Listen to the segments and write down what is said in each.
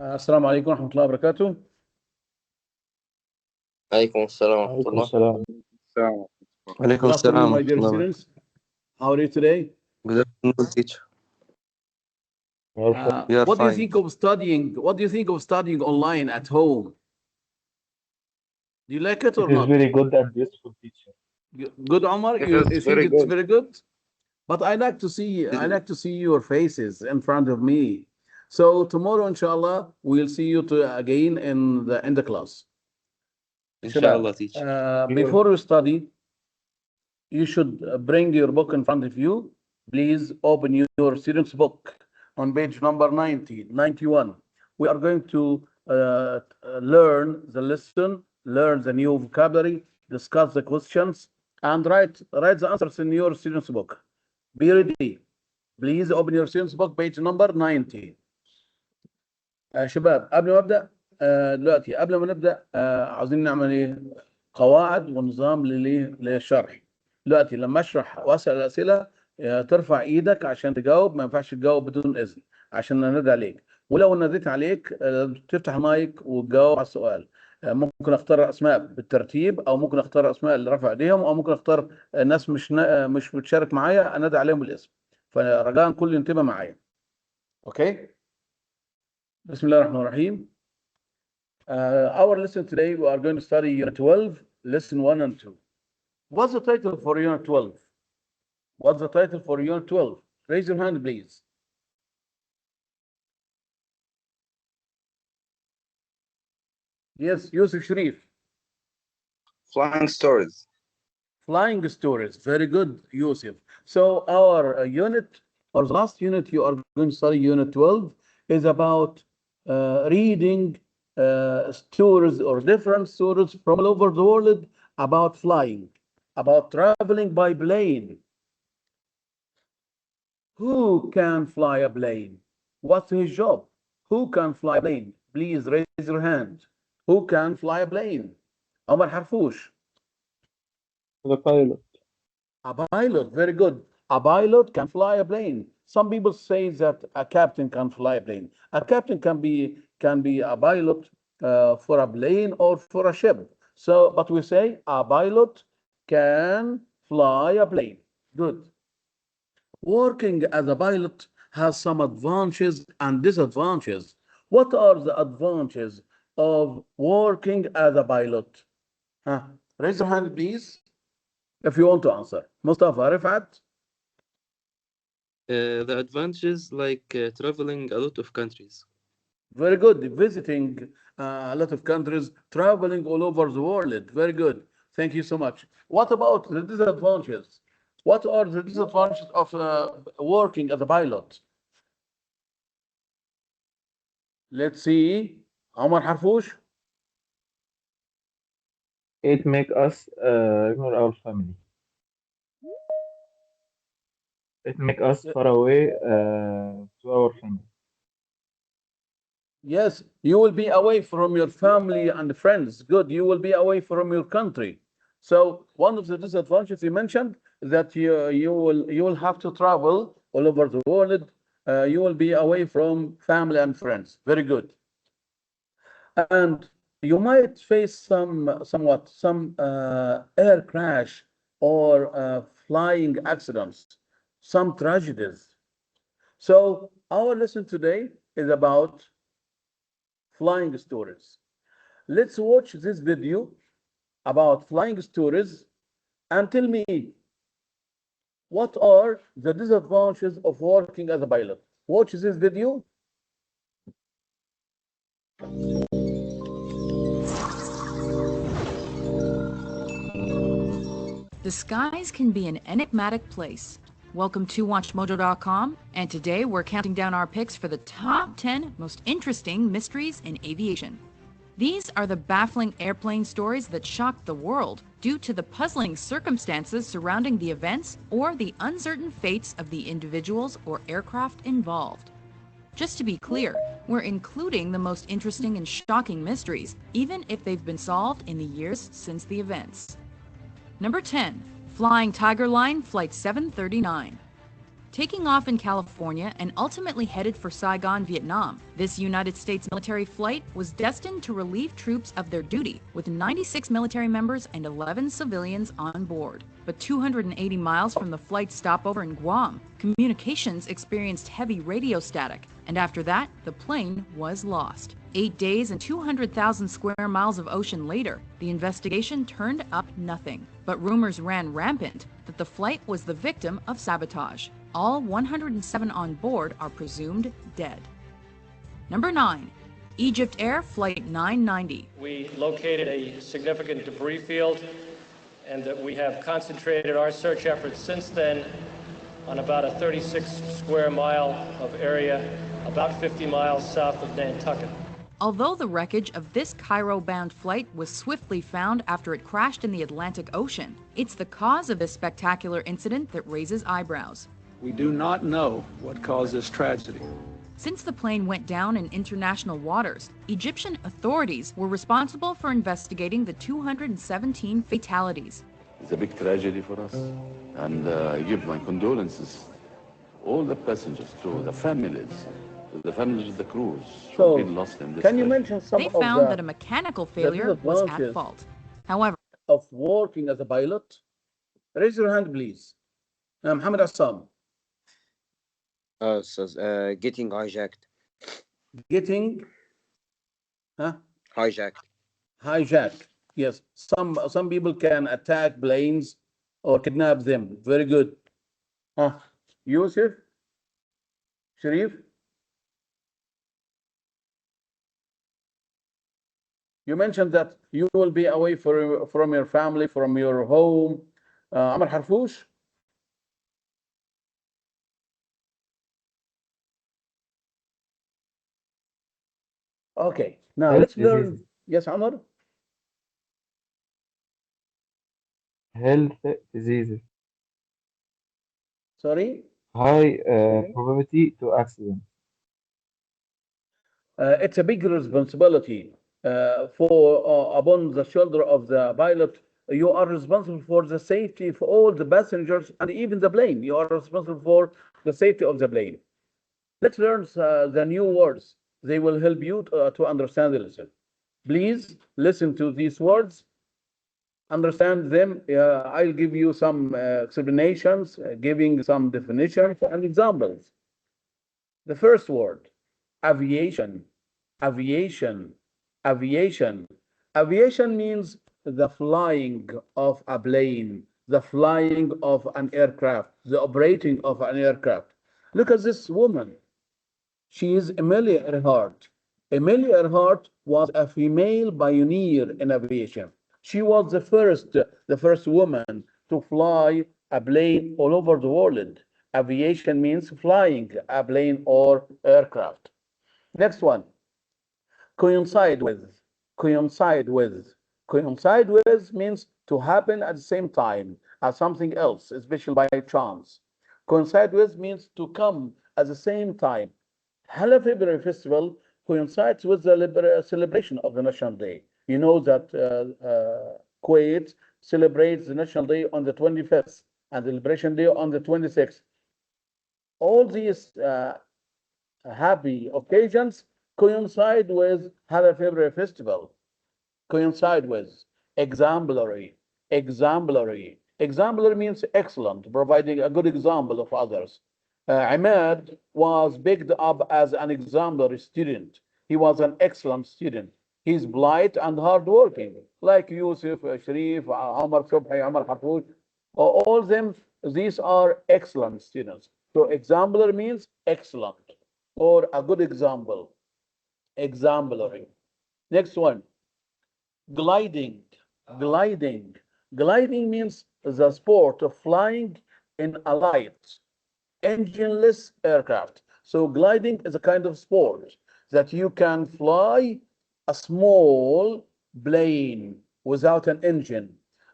السلام عليكم ورحمة الله وبركاته. عليكم السلام ورحمة عليكم الله. السلام. عليكم Good السلام afternoon, my ورحمة dear الله. students. How are you today? Good afternoon, teacher. We are What do you fine. think of studying? What do you think of studying online at home? Do you like it or It is not? very good and useful, teacher. Good, Omar. You Yes, think very it's good. very good? But I like to see your faces in front of me. So tomorrow, inshallah, we'll see you again in the class. Inshallah, شباب, teacher. before you study, you should bring your book in front of you. Please open your student's book on page number 90, 91. We are going to learn the lesson, learn the new vocabulary, discuss the questions, and write the answers in your student's book. Be ready. Please open your student's book, page number 90. شباب, قبل ما ابدا دلوقتي قبل ما نبدا عاوزين نعمل ايه؟ قواعد ونظام للشرح. دلوقتي لما اشرح واسال الاسئله ترفع ايدك عشان تجاوب، ما ينفعش تجاوب بدون اذن عشان ننادي عليك، ولو ناديت عليك تفتح المايك وتجاوب على السؤال. ممكن اختار اسماء بالترتيب، او ممكن اختار اسماء اللي رفع ايديهم، او ممكن اختار ناس مش بتشارك معايا انادي عليهم بالاسم. فرجاء كل ينتبه معايا. اوكي؟ بسم الله الرحمن الرحيم. Our lesson today, we are going to study Unit 12, Lesson 1 and 2. What's the title for Unit 12? What's the title for Unit 12? Raise your hand, please. Yes, Yusuf Sharif. Flying stories. Flying stories. Very good, Yusuf. So our unit, or the last unit you are going to study, Unit 12, is about reading stories or different stories from all over the world about flying, about traveling by plane. Who can fly a plane? What's his job? Who can fly a plane? Please raise your hand. Who can fly a plane? عمر حرفوش. The pilot. A pilot, very good. A pilot can fly a plane. Some people say that a captain can fly a plane. A captain can be a pilot for a plane or for a ship. So, but we say a pilot can fly a plane. Good. Working as a pilot has some advantages and disadvantages. What are the advantages of working as a pilot? Raise your hand, please, if you want to answer. Mustafa, Rifat? The advantages like traveling a lot of countries. Very good. Visiting a lot of countries, traveling all over the world. Very good. Thank you so much. What about the disadvantages? What are the disadvantages of working as a pilot? Let's see. Omar Harfoush? It make us ignore our family. It make us far away to our family. Yes, you will be away from your family and friends. Good. You will be away from your country. So one of the disadvantages you mentioned that you will have to travel all over the world. You will be away from family and friends. Very good. And you might face some air crash or flying accidents, some tragedies. So our lesson today is about flying stories. Let's watch this video about flying stories and tell me what are the disadvantages of working as a pilot. Watch this video. The skies can be an enigmatic place. Welcome to WatchMojo.com, and today we're counting down our picks for the top 10 most interesting mysteries in aviation. These are the baffling airplane stories that shocked the world, due to the puzzling circumstances surrounding the events or the uncertain fates of the individuals or aircraft involved. Just to be clear, we're including the most interesting and shocking mysteries, even if they've been solved in the years since the events. Number 10. Flying Tiger Line Flight 739. Taking off in California and ultimately headed for Saigon, Vietnam, this United States military flight was destined to relieve troops of their duty, with 96 military members and 11 civilians on board. But 280 miles from the flight stopover in Guam, communications experienced heavy radio static, and after that, the plane was lost. 8 days and 200,000 square miles of ocean later, the investigation turned up nothing. But rumors ran rampant that the flight was the victim of sabotage. All 107 on board are presumed dead. Number 9. Egypt Air Flight 990. We located a significant debris field, and that we have concentrated our search efforts since then on about a 36 square mile of area, about 50 miles south of Nantucket. Although the wreckage of this Cairo-bound flight was swiftly found after it crashed in the Atlantic Ocean, it's the cause of this spectacular incident that raises eyebrows. We do not know what caused this tragedy. Since the plane went down in international waters, Egyptian authorities were responsible for investigating the 217 fatalities. It's a big tragedy for us, and I give my condolences all the passengers, to the families of the crews So, who've been lost in this can you tragedy. mention some They of found that the a mechanical failure was at disadvantages fault. However, of working as a pilot? Raise your hand, please. Mohammed Assam. Getting hijacked. Getting Hijacked. hijacked. Yes, some people can attack planes or kidnap them. Very good. Yusuf, Sharif. You mentioned that you will be away from your family, from your home. Amr Harfoush. Okay, now Health let's learn. diseases. Yes, Amr. Health diseases. Sorry. High probability to accident. It's a big responsibility upon the shoulder of the pilot. You are responsible for the safety for all the passengers and even the plane. You are responsible for the safety of the plane. Let's learn the new words. They will help you to understand the lesson. Please listen to these words, understand them. I'll give you some explanations, giving some definitions and examples. The first word, aviation. Aviation. Aviation. Aviation means the flying of a plane, the flying of an aircraft, the operating of an aircraft. Look at this woman. She is Amelia Earhart. Amelia Earhart was a female pioneer in aviation. She was the first woman to fly a plane all over the world. Aviation means flying a plane or aircraft. Next one, coincide with. Coincide with. Coincide with means to happen at the same time as something else, especially by chance. Coincide with means to come at the same time. Hala February Festival coincides with the celebration of the National Day. You know that Kuwait celebrates the National Day on the 25th and the Liberation Day on the 26th. All these happy occasions coincide with Hala February Festival. Coincide with. Exemplary. Exemplary. Exemplary means excellent, providing a good example of others. Ahmed was picked up as an exemplary student. He was an excellent student. He's polite and hardworking, like Yusuf, Sharif, Omar Subhi, Omar Hafouj. All them, these are excellent students. So exemplary means excellent or a good example. Exemplary. Next one, gliding. Gliding. Gliding means the sport of flying in a light, engineless aircraft. So gliding is a kind of sport that you can fly a small plane without an engine.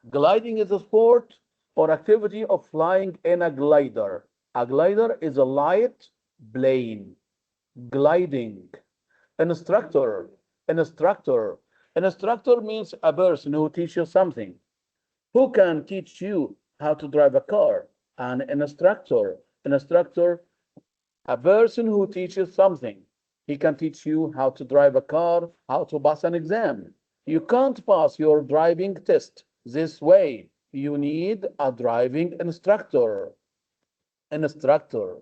Gliding is a sport or activity of flying in a glider. A glider is a light plane. Gliding. Instructor. Instructor. Instructor means a person who teaches something. Who can teach you how to drive a car? An instructor. Instructor, a person who teaches something. He can teach you how to drive a car, how to pass an exam. You can't pass your driving test this way. You need a driving instructor. Instructor.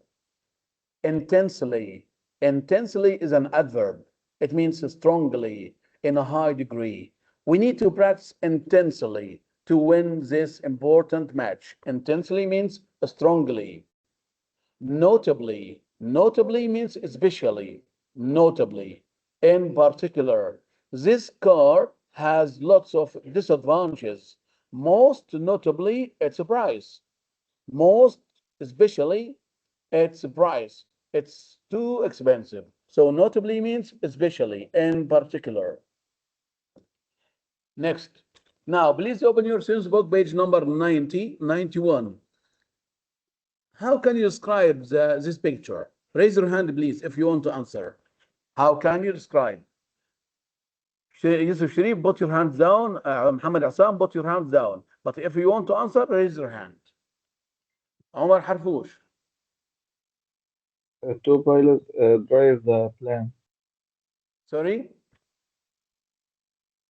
Intensely. Intensely is an adverb. It means strongly, in a high degree. We need to practice intensely to win this important match. Intensely means strongly. Notably. Notably means especially. Notably. In particular. This car has lots of disadvantages. Most notably, its price. Most especially, its price. It's too expensive. So notably means especially, in particular. Next. Now, please open your sentence book, page number 91. How can you describe this picture? Raise your hand, please, if you want to answer. How can you describe? Yusuf Sharif, put your hands down. Muhammad Assam, put your hands down. But if you want to answer, raise your hand. Omar Harfoush. Two pilots drive the plane. Sorry?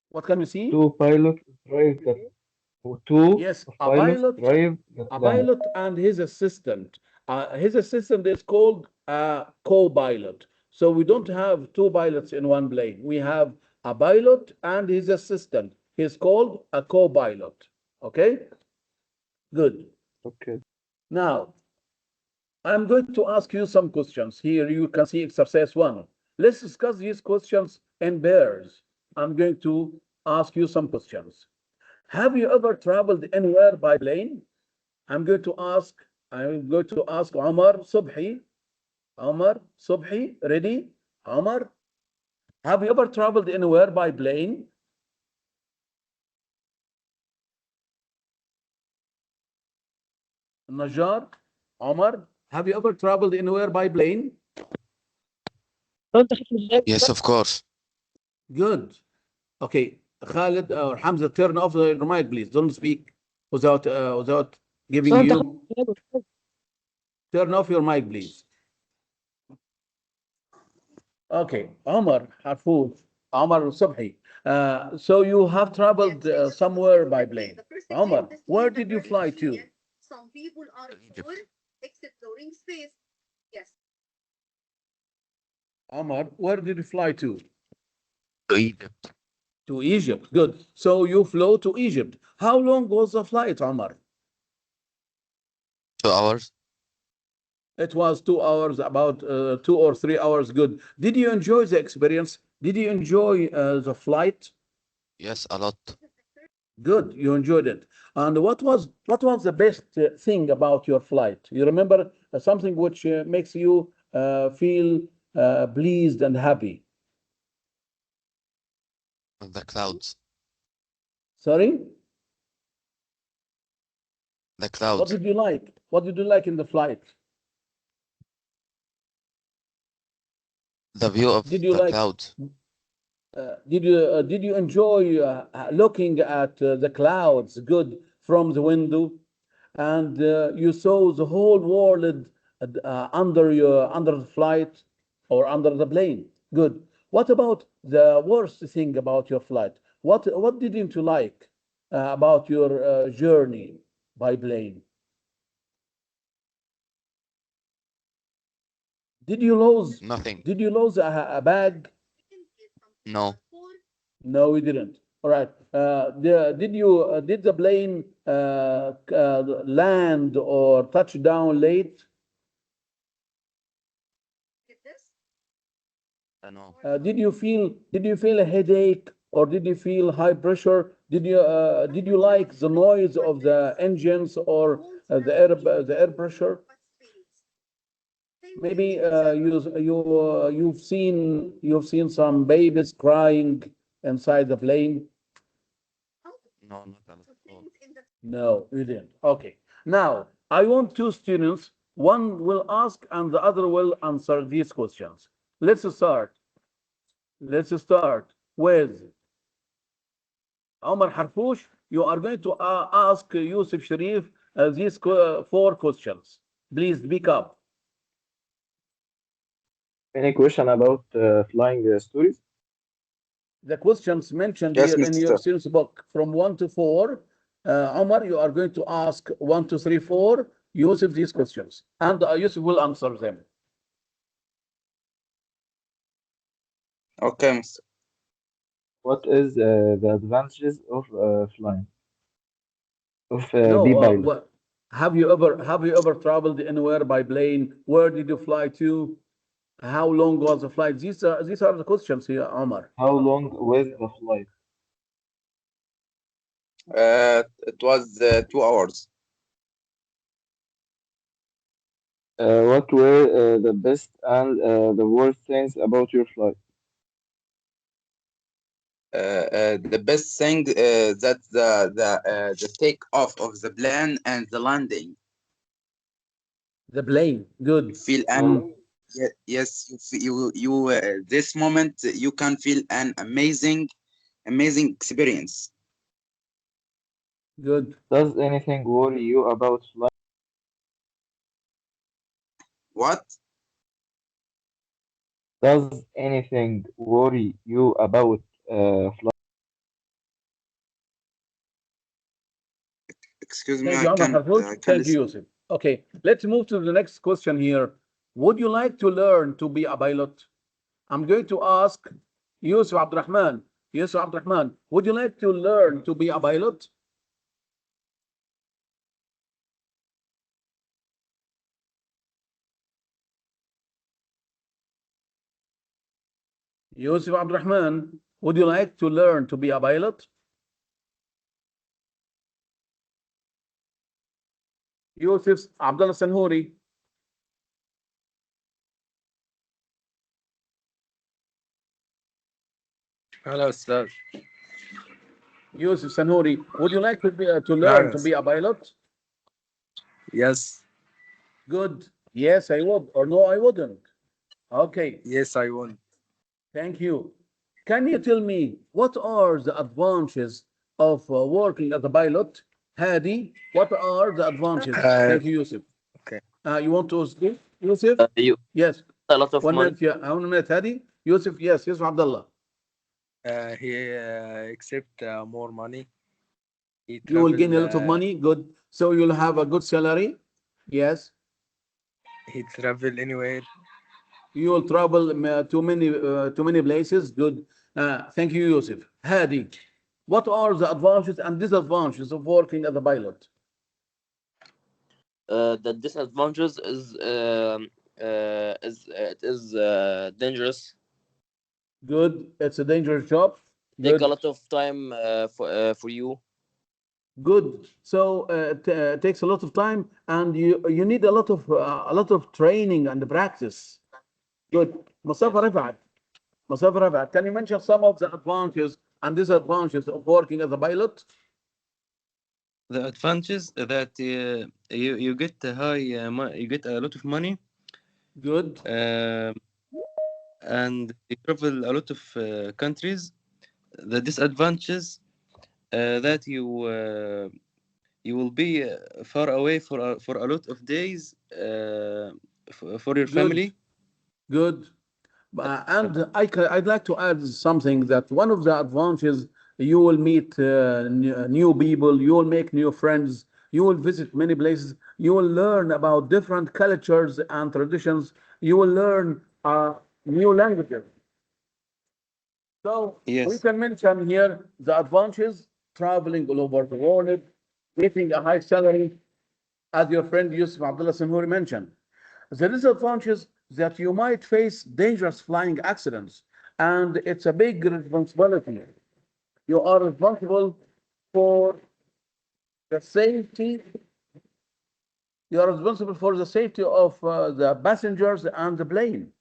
What can we see? Two pilots drive the two Yes, pilots drive the a plane. pilot and his assistant. His assistant is called a co-pilot. So we don't have two pilots in one plane. We have a pilot and his assistant. He's called a co-pilot. Okay? Good. Okay. Now, I'm going to ask you some questions. Here you can see exercise 1. Let's discuss these questions in pairs. I'm going to ask you some questions. Have you ever traveled anywhere by plane? I'm going to ask Omar Subhi. Omar Subhi, ready? Omar, have you ever traveled anywhere by plane? Najjar, Omar, have you ever traveled anywhere by plane? Yes, of course. Good. Okay, Khalid or Hamza, turn off the mic, please. Don't speak without giving you. Turn off your mic, please. Okay, Omar Harfoush, Omar Subhi. So you have traveled somewhere by plane. Omar, where did you fly to? Some people are for exploring space. Yes. Omar, where did you fly to? To Egypt. To Egypt. Good. So you flew to Egypt. How long was the flight, Omar? 2 hours. It was 2 hours, about 2 or 3 hours. Good. Did you enjoy the experience? Did you enjoy the flight? Yes, a lot. Good. You enjoyed it. And what was the best thing about your flight? You remember something which makes you feel pleased and happy? The clouds. Sorry? The What clouds. did you like? What did you like in the flight? The view of Did you the like? clouds. Did you enjoy looking at the clouds good from the window, and you saw the whole world under the flight or under the plane? Good. What about the worst thing about your flight? What didn't you like about your journey by plane? Did you lose? Nothing. Did you lose a bag? No. No, we didn't. All right. Did the plane land or touch down late? No. Did you feel a headache or did you feel high pressure? Did you like the noise of the engines or the air pressure? Maybe you've seen some babies crying inside the plane. No, not at all. No, you didn't. Okay. Now, I want two students. One will ask and the other will answer these questions. Let's start. Let's start with Omar Harfouch. You are going to ask Yusuf Sharif these four questions. Please speak up. Any question about flying stories? The questions mentioned Yes, here in your Mr. student's book from 1 to 4. Omar, you are going to ask 1, 2, 3, 4 Yusuf these questions, and Yusuf will answer them. Okay, Mr. What is the advantages of flying? Of No, be pilot? have you ever traveled anywhere by plane? Where did you fly to? How long was the flight? These are the questions here, Omar. How long was the flight? It was 2 hours. What were the best and the worst things about your flight? The best thing that the takeoff of the plane and the landing. The plane, good. Feel yes, this moment you can feel an amazing experience. Good. Does anything worry you about flying? What? Does anything worry you about flying? Excuse me, Thank you, Omar Harfouch. I can Thank you, listen. Yusuf. Okay, let's move to the next question here. Would you like to learn to be a pilot? I'm going to ask Yusuf Abdurrahman. Yusuf Abdurrahman, would you like to learn to be a pilot? Yusuf Abdurrahman, would you like to learn to be a pilot? Yusuf Abdullah Sanhouri. Hello, sir. Yusuf Sanhouri, would you like to learn to Yes. be a pilot? Yes. Good. Yes, I would, or no, I wouldn't. Okay. Yes, I want. Thank you. Can you tell me what are the advantages of working as a pilot? Hadi, what are the advantages? Thank you, Yusuf. Okay. You want to speak, Yusuf? You Yes. a lot of 1 money. minute, yeah. 1 minute, Hadi. Yusuf, yes. Yusuf Abdullah. He accept more money. He You will gain a travel. lot of money. Good. So you'll have a good salary. Yes. He travel anywhere. You will travel to many places. Good. Thank you, Yusuf. Hadi, what are the advantages and disadvantages of working as a pilot? The disadvantages is it is dangerous. Good. It's a dangerous job. Take a Good. lot of time for you. Good. So it takes a lot of time, and you need a lot of training and practice. Good. Mustafa Rifat. Mustafa Rifat, can you mention some of the advantages and disadvantages of working as a pilot? The advantage that you get a high you get a lot of money. Good. And you travel a lot of countries. The disadvantages that you will be far away for a lot of days for your family. Good. And I'd like to add something that one of the advantages, you will meet new people, you will make new friends, you will visit many places, you will learn about different cultures and traditions, you will learn new languages. So Yes. we can mention here the advantages: traveling all over the world, getting a high salary, as your friend Yusuf Abdullah Sanhouri mentioned. The disadvantages that you might face dangerous flying accidents, and it's a big responsibility. You are responsible for the safety. You are responsible for the safety of the passengers and the plane.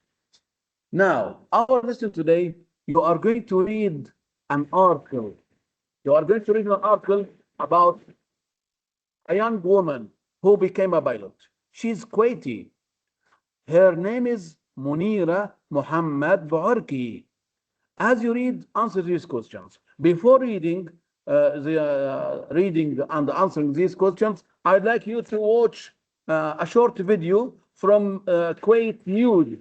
Now, our lesson today, you are going to read an article. You are going to read an article about a young woman who became a pilot. She's Kuwaiti. Her name is Munira Muhammad Buarki. As you read, answer these questions. Before reading and answering these questions, I'd like you to watch a short video from Kuwait News.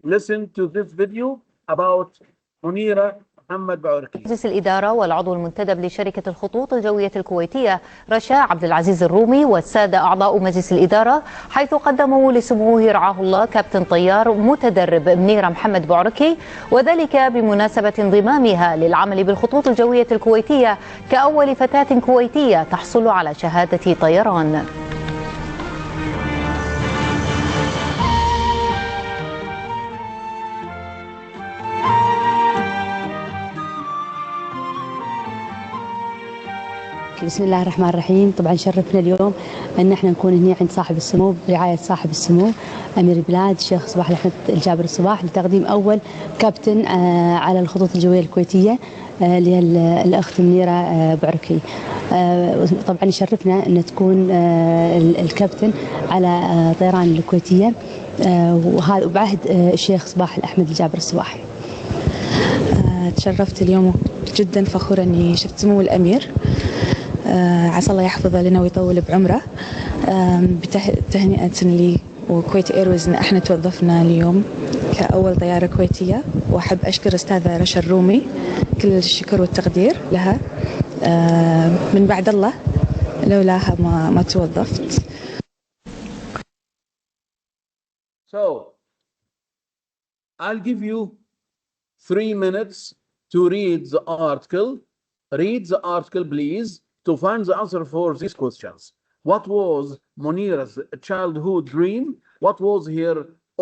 Listen to this video about Munira Muhammad Buarki. مجلس الإدارة والعضو المنتدب لشركة الخطوط الجوية الكويتية رشا عبد العزيز الرومي والسادة أعضاء مجلس الإدارة، حيث قدموا لسموه رعاه الله كابتن طيار متدرب منيرة محمد بوعركي، وذلك بمناسبة انضمامها للعمل بالخطوط الجوية الكويتية كأول فتاة كويتية تحصل على شهادة طيران. بسم الله الرحمن الرحيم. طبعا شرفنا اليوم ان احنا نكون هنا عند صاحب السمو برعايه صاحب السمو امير البلاد الشيخ صباح احمد الجابر الصباح لتقديم اول كابتن على الخطوط الجويه الكويتيه اللي هي الاخت منيره بوعركي. طبعا يشرفنا ان تكون الكابتن على طيران الكويتيه وهذا بعهد الشيخ صباح احمد الجابر الصباح. تشرفت اليوم جدا فخورة اني شفت سمو الامير، عسى الله يحفظه لنا ويطول بعمره. بتهنئة لي وكويت ايرويز ان احنا توظفنا اليوم كأول طيارة كويتية، واحب اشكر استاذة رشا الرومي كل الشكر والتقدير لها. من بعد الله لولاها ما توظفت. So I'll give you 3 minutes to read the article. Read the article, please, to find the answer for these questions. What was Munira's childhood dream? What was her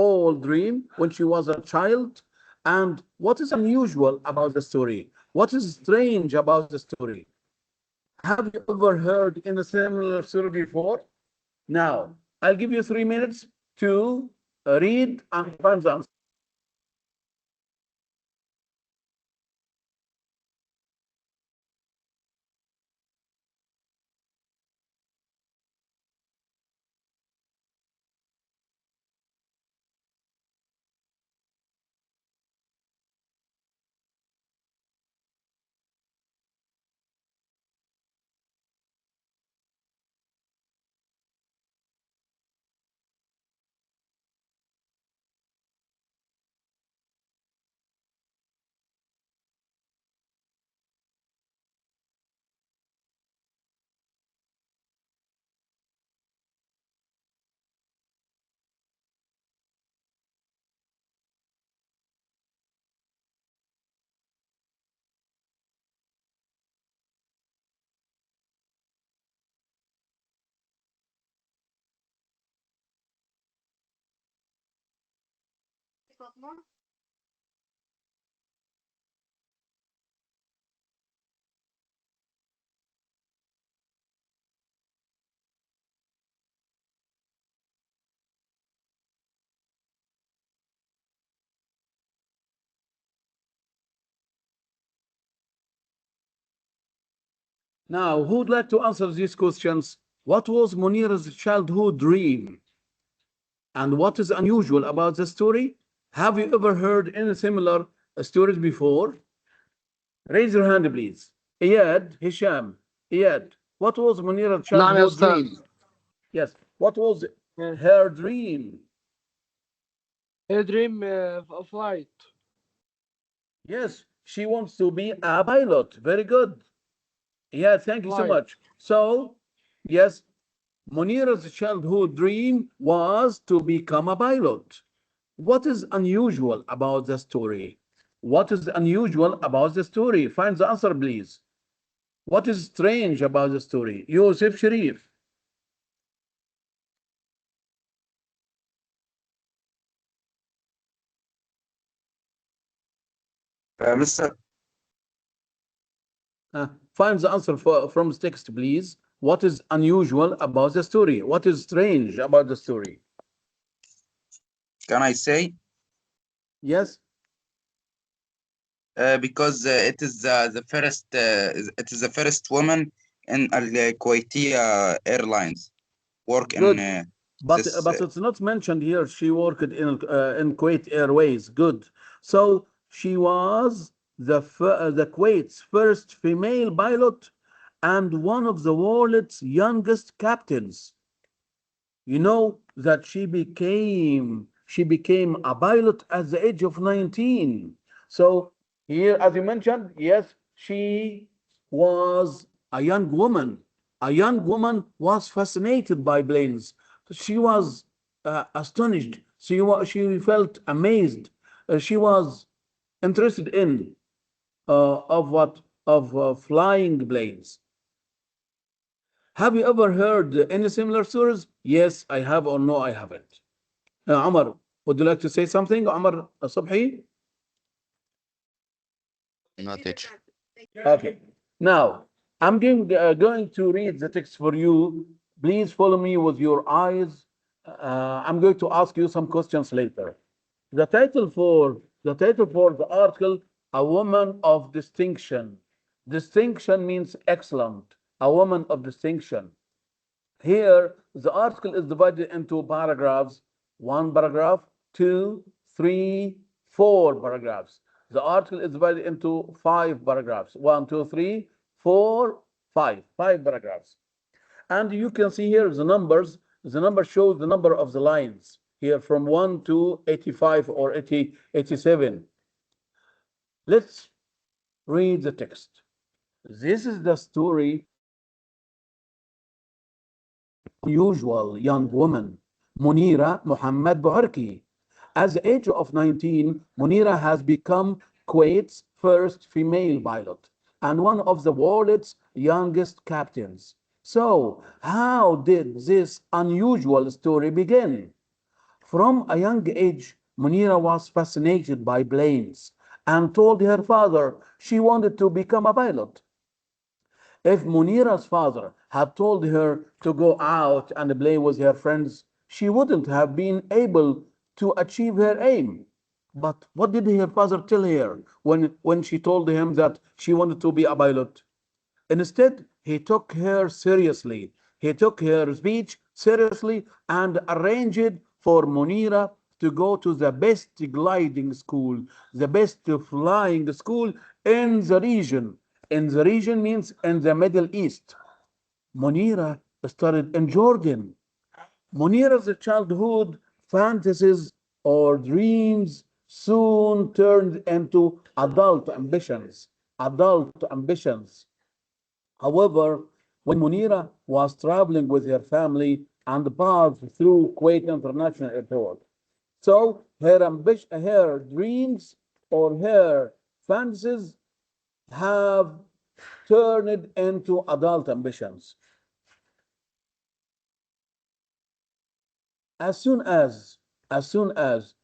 old dream when she was a child? And what is unusual about the story? What is strange about the story? Have you ever heard in a similar story before? Now, I'll give you 3 minutes to read and find the answer. Now, who would like to answer these questions? What was Munira's childhood dream? And what is unusual about the story? Have you ever heard any similar stories before? Raise your hand, please. Iyad, Hisham, Iyad, what was Munira's childhood dream? Yes, what was her dream? Her dream of flight. Yes, she wants to be a pilot. Very good. Yeah, thank you so much. So, yes, Munira's childhood dream was to become a pilot. What is unusual about the story? What is unusual about the story? Find the answer, please. What is strange about the story? Yusuf Sharif. Mr. Find the answer from the text, please. What is unusual about the story? What is strange about the story? Can I say? Yes. Because it is the first woman in Kuwaiti Airlines. Work in Good. But this. it's not mentioned here. She worked in Kuwait Airways. Good. So she was the Kuwait's first female pilot and one of the world's youngest captains. You know that she became a pilot at the age of 19. So here, as you mentioned, yes, she was a young woman. A young woman was fascinated by planes. She was astonished. She felt amazed. She was interested in flying planes. Have you ever heard any similar stories? Yes, I have, or no, I haven't. Omar, would you like to say something, Omar Subhi? No, teacher. Okay. Now, I'm going to read the text for you. Please follow me with your eyes. I'm going to ask you some questions later. The title for the article, A Woman of Distinction. Distinction means excellent. A woman of distinction. Here, the article is divided into paragraphs. One paragraph, two, three, four paragraphs. The article is divided into 5 paragraphs. 1, 2, 3, 4, 5. 5 paragraphs. And you can see here the numbers. The number shows the number of the lines here from 1 to 85 or 87. Let's read the text. This is the story unusual young woman, Munira Muhammad Buharki. At the age of 19, Munira has become Kuwait's first female pilot and one of the world's youngest captains. So, how did this unusual story begin? From a young age, Munira was fascinated by planes and told her father she wanted to become a pilot. If Munira's father had told her to go out and play with her friends, she wouldn't have been able to achieve her aim. But what did her father tell her when she told him that she wanted to be a pilot? Instead, he took her seriously. He took her speech seriously and arranged for Munira to go to the best gliding school, the best flying school in the region. In the region means in the Middle East. Munira studied in Jordan. Munira's childhood fantasies or dreams soon turned into adult ambitions. Adult ambitions. However, when Munira was traveling with her family and passed through Kuwait International Airport, so her dreams or her fantasies have turned into adult ambitions. As soon as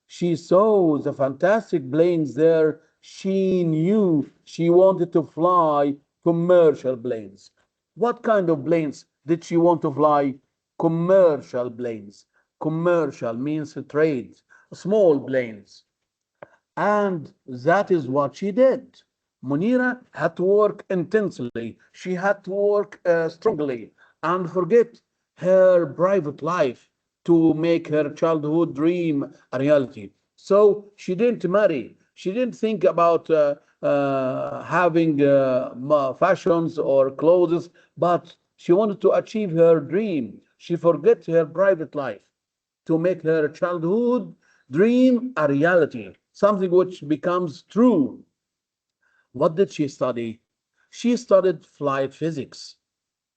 she saw the fantastic planes there, she knew she wanted to fly commercial planes. What kind of planes did she want to fly? Commercial planes. Commercial means trade, small planes. And that is what she did. Munira had to work intensely. She had to work strongly and forget her private life to make her childhood dream a reality. So she didn't marry. She didn't think about having fashions or clothes, but she wanted to achieve her dream. She forget her private life to make her childhood dream a reality, something which becomes true. What did she study? She studied flight physics,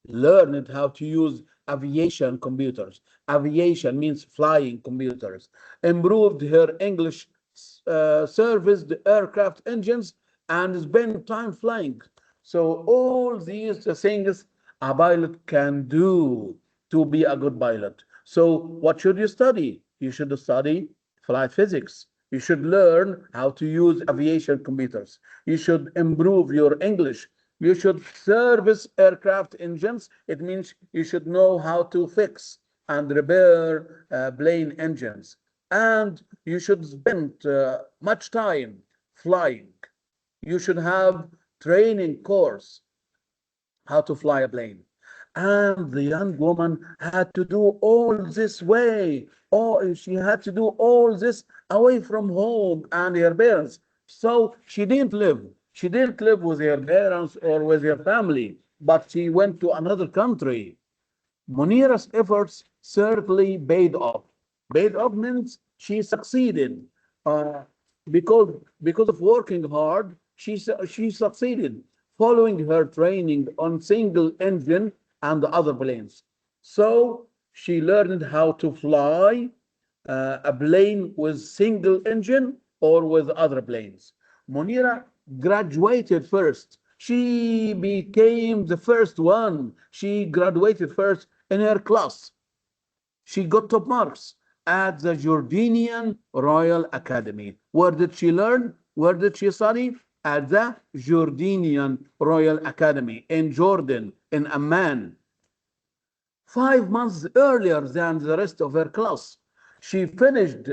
learned how to use aviation computers. Aviation means flying computers. Improved her English, serviced aircraft engines, and spent time flying. So all these things a pilot can do to be a good pilot. So what should you study? You should study flight physics. You should learn how to use aviation computers. You should improve your English. You should service aircraft engines. It means you should know how to fix and repair plane engines. And you should spend much time flying. You should have training course. how to fly a plane. And the young woman had to do all this way. Oh, she had to do all this away from home and her parents. So she didn't live. She didn't live with her parents or with her family, but she went to another country. Munira's efforts certainly paid off. Paid off means she succeeded. Uh, because of working hard, she succeeded, following her training on single engine and other planes. So she learned how to fly a plane with single engine or with other planes. Munira graduated first. She became the first one. She graduated first in her class. She got top marks at the Jordanian Royal Academy. Where did she learn? Where did she study? At the Jordanian Royal Academy in Jordan, in Amman. 5 months earlier than the rest of her class. She finished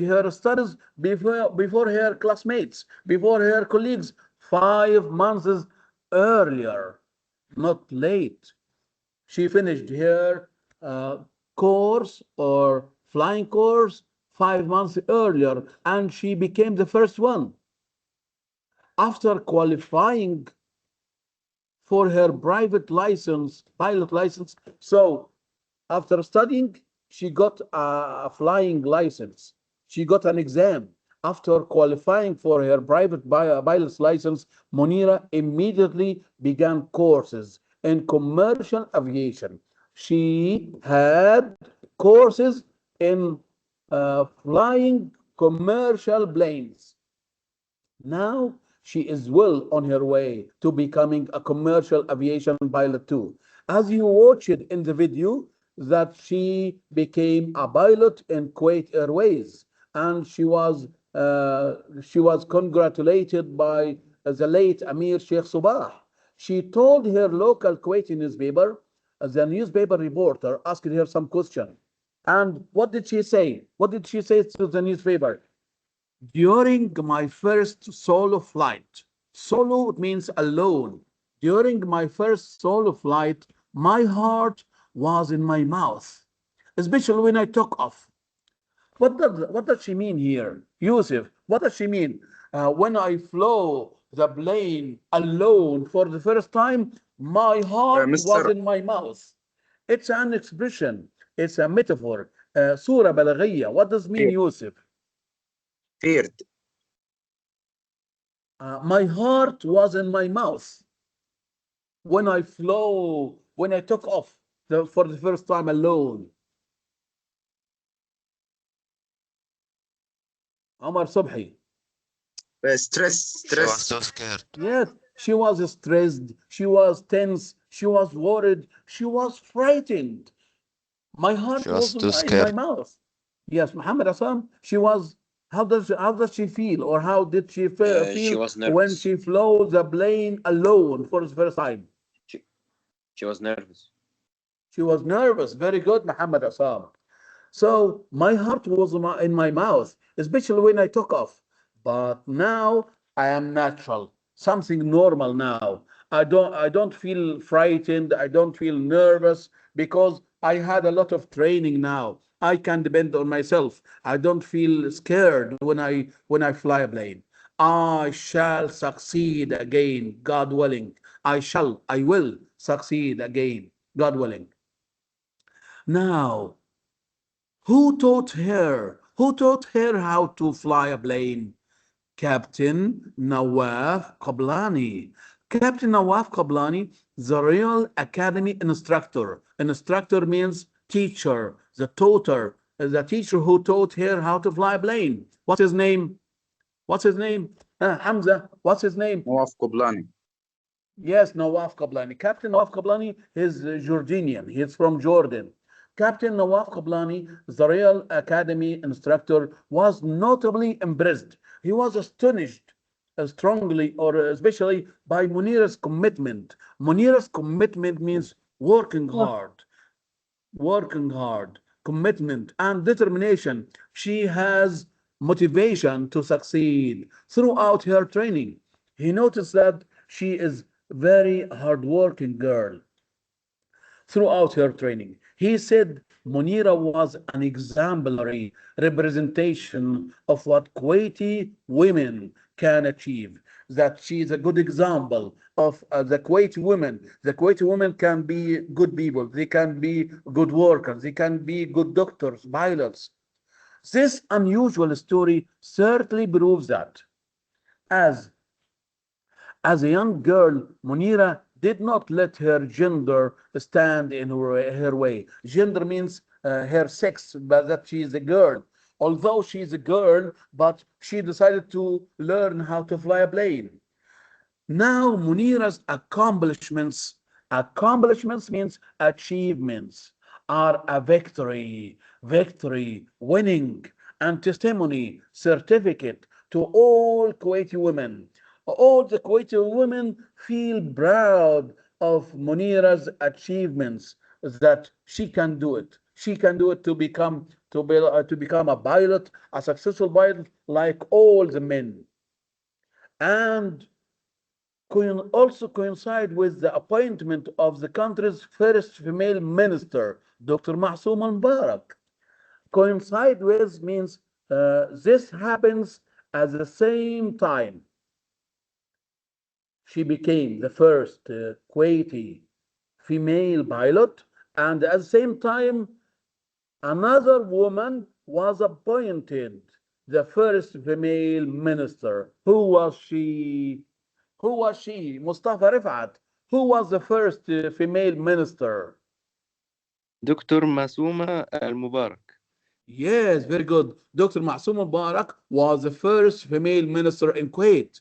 her studies before her classmates, before her colleagues, 5 months earlier, not late. She finished her course or flying course 5 months earlier, and she became the first one. After qualifying for her private license, pilot license, so after studying, she got a flying license. She got an exam. After qualifying for her private pilot's license, Munira immediately began courses in commercial aviation. She had courses in flying commercial planes. Now she is well on her way to becoming a commercial aviation pilot too. As you watch it in the video, that she became a pilot in Kuwait Airways, and she was congratulated by the late Amir Sheikh Subah. She told her local Kuwaiti newspaper, the newspaper reporter asked her some question. And what did she say? What did she say to the newspaper? During my first solo flight, solo means alone. During my first solo flight, my heart was in my mouth, especially when I took off. What does she mean here? Yusuf, what does she mean? When I flew the plane alone for the first time, my heart was in my mouth. It's an expression. It's a metaphor. صورة بلاغية. What does it mean, Yusuf? Feared. My heart was in my mouth when I took off for the first time alone. Omar Subhi. Stress. She was so scared. Yes, she was stressed, she was tense, she was worried, she was frightened. My heart She was was too in my scared. mouth. Yes, Muhammad Assam, she was, how does she feel, or how did she She feel was when nervous. she flew the plane alone for the first time? She was nervous. She was nervous. Very good, Muhammad Assam. So my heart was in my mouth, especially when I took off. But now I am natural, something normal now. I don't feel frightened. I don't feel nervous because I had a lot of training now. I can depend on myself. I don't feel scared when I fly a plane. I shall succeed again, God willing. I will succeed again, God willing. Now, who taught her? Who taught her how to fly a plane? Captain Nawaf Qablani. Captain Nawaf Qablani, the Royal Academy instructor. Instructor means teacher, the tutor, the teacher who taught her how to fly a plane. What's his name? What's his name? Hamza, what's his name? Nawaf Qablani. Yes, Nawaf Qablani. Captain Nawaf Qablani is Jordanian. He's from Jordan. Captain Nawaf Qablani, the Royal Academy instructor, was notably impressed. He was astonished strongly or especially by Munira's commitment. Munira's commitment means working hard, commitment, and determination. She has motivation to succeed throughout her training. He noticed that she is very hardworking girl throughout her training. He said Munira was an exemplary representation of what Kuwaiti women can achieve, that she is a good example of the Kuwaiti women. The Kuwaiti women can be good people, they can be good workers, they can be good doctors, pilots. This unusual story certainly proves that. As a young girl, Munira did not let her gender stand in her way. Gender means her sex, but that she is a girl. Although she is a girl, but she decided to learn how to fly a plane. Now, Munira's accomplishments means achievements, are a victory, winning, and testimony, certificate to all Kuwaiti women. All the Kuwaiti women feel proud of Munira's achievements, that she can do it. She can do it to become a pilot, a successful pilot like all the men. And also coincide with the appointment of the country's first female minister, Dr. Mahsouma Mubarak. Coincide with means this happens at the same time. She became the first Kuwaiti female pilot, and at the same time, another woman was appointed the first female minister. Who was she? Mustafa Rifat. Who was the first female minister? Dr. Masuma Al-Mubarak. Yes, very good. Dr. Mahsouma Mubarak was the first female minister in Kuwait.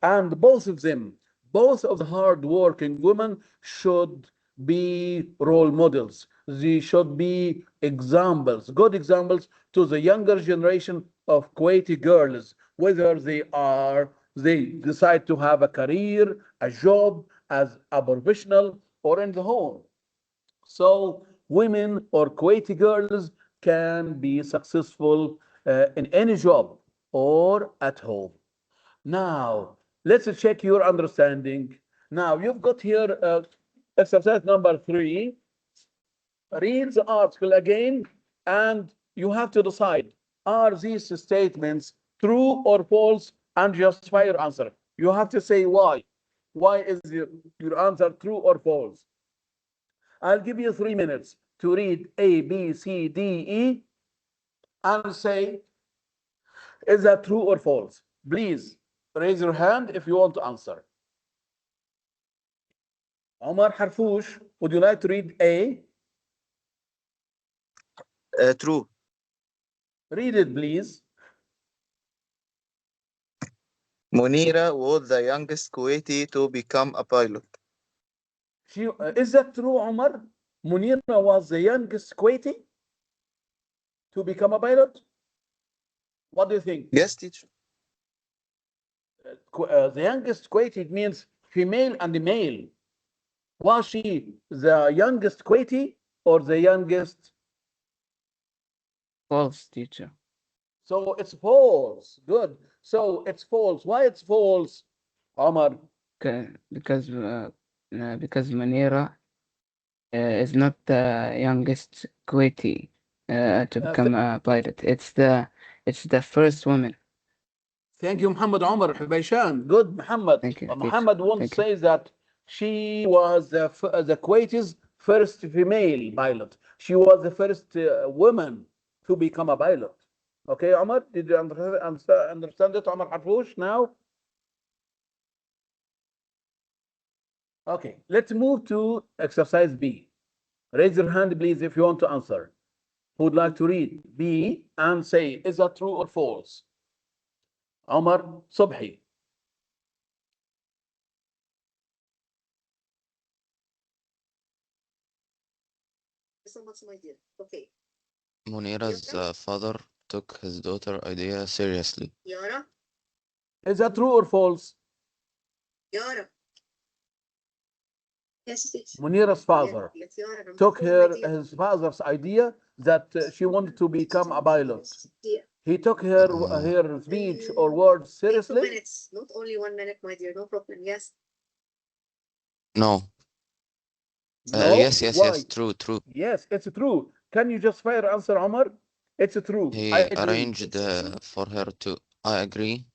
And both of them, both of the hard-working women should be role models. They should be examples, good examples to the younger generation of Kuwaiti girls, whether they decide to have a career, a job as a professional, or in the home. So women or Kuwaiti girls can be successful in any job or at home. Now, let's check your understanding. Now, you've got here exercise number 3. Read the article again, and you have to decide, are these statements true or false, and justify your answer. You have to say why. Why is your answer true or false? I'll give you 3 minutes to read A, B, C, D, E, and say, is that true or false? Please raise your hand if you want to answer. Omar Harfouch, would you like to read A? True. Read it, please. Munira was the youngest Kuwaiti to become a pilot. Is that true, Omar? Munira was the youngest Kuwaiti to become a pilot? What do you think? Yes, teacher. The youngest Kuwaiti means female and male. Was she the youngest Kuwaiti or the youngest? False, teacher. So it's false. Good. So it's false. Why it's false, Omar? Because Munira is not the youngest Kuwaiti to become a pilot. It's the first woman. Thank you, Muhammad Omar Hubayshan. Good, Muhammad. Thank you. Muhammad once says that she was the Kuwaiti's first female pilot. She was the first woman to become a pilot. Okay, Omar, did you understand it, Omar Harfouch, now? Okay, let's move to exercise B. Raise your hand, please, if you want to answer. Who would like to read B and say, is that true or false? Omar Subhi. So much, my dear. Okay. Munira's father took his daughter's idea seriously. Yara? Is that true or false? Yara. Yes, Munira's father took his father's idea that she wanted to become a pilot. He took her speech or words seriously. 2 minutes, not only 1 minute, my dear. No problem. Yes. No. No? Yes, Why? true. Yes, it's true. Can you just fire answer, Omar? It's true. He I agree. arranged for her to. I agree,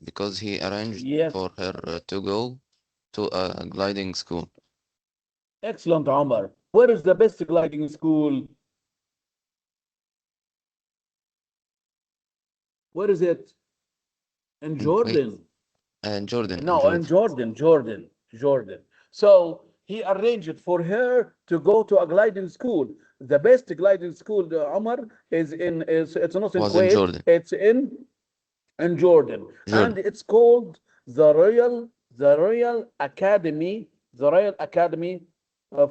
because he arranged Yes. for her to go to a gliding school. Excellent, Omar. Where is the best gliding school? Where is it? In Jordan. Jordan. No, in Jordan. So he arranged for her to go to a gliding school. The best gliding school, Omar, it's not in Was in Kuwait. Jordan. It's in Jordan, and it's called the Royal Academy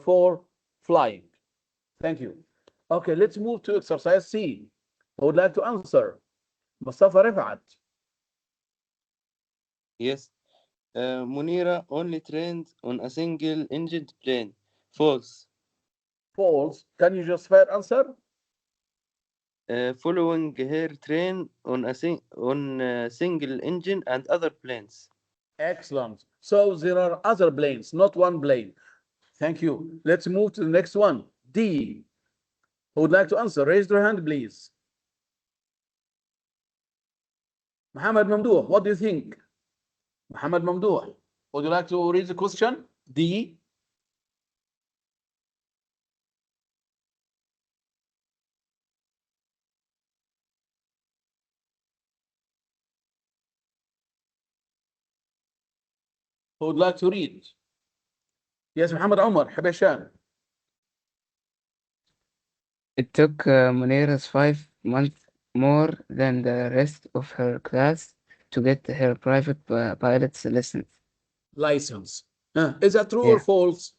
for Flying. Thank you. Okay, let's move to exercise C. I would like to answer. Mustafa Rifat. Yes. Munira only trained on a single engined plane. False. False. Can you just fair answer? Following her train on a single engine and other planes. Excellent. So there are other planes, not one plane. Thank you. Let's move to the next one. D. Who would like to answer? Raise your hand, please. Muhammad Mamdouh, what do you think? Muhammad Mamdouh, would you like to read the question? D. Who would like to read? Yes, Muhammad Omar Habashan. It took Munira's 5 months more than the rest of her class to get her private pilot's License. Is that true or Yeah. false?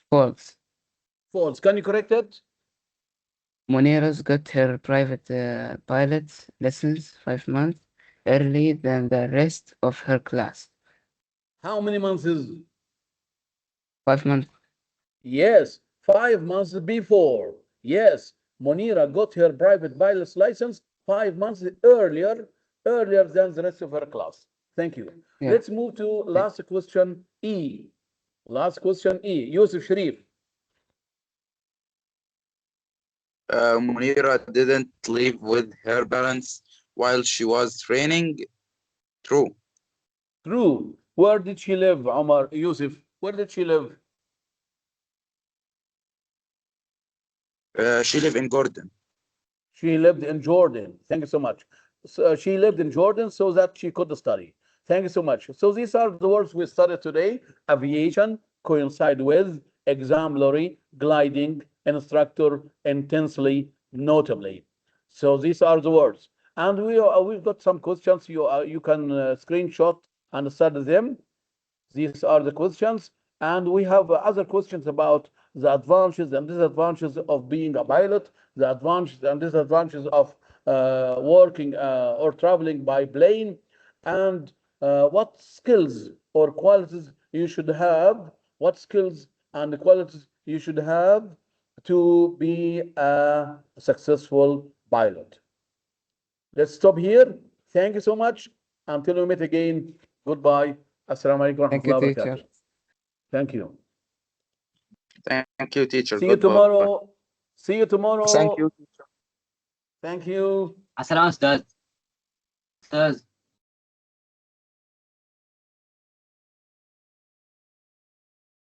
False. False. Can you correct it? Munira's got her private pilot's lessons 5 months early than the rest of her class. How many months is? 5 months. Yes, 5 months before. Yes, Munira got her private pilot's license 5 months earlier than the rest of her class. Thank you. Yeah. Let's move to last question E. Last question E. Yusuf Sharif. Munira didn't live with her parents while she was training. True. True. Where did she live, Omar? Yusuf, where did she live? She lived in Jordan. She lived in Jordan. Thank you so much. So she lived in Jordan so that she could study. Thank you so much. So these are the words we studied today. Aviation, coincide with, exemplary, gliding, instructor, intensely, notably. So these are the words. And we've got some questions. You can screenshot and study them. These are the questions. And we have other questions about the advantages and disadvantages of being a pilot, the advantages and disadvantages of working or traveling by plane, and what skills or qualities you should have, what skills and qualities you should have to be a successful pilot. Let's stop here. Thank you so much. Until we meet again, goodbye. Assalamu alaikum wa Thank you, rahmatullahi wa teacher. barakatuh. Thank you. Thank you, teacher. See you Goodbye. tomorrow. See you tomorrow. Thank you, teacher. Thank you. السلام أستاذ.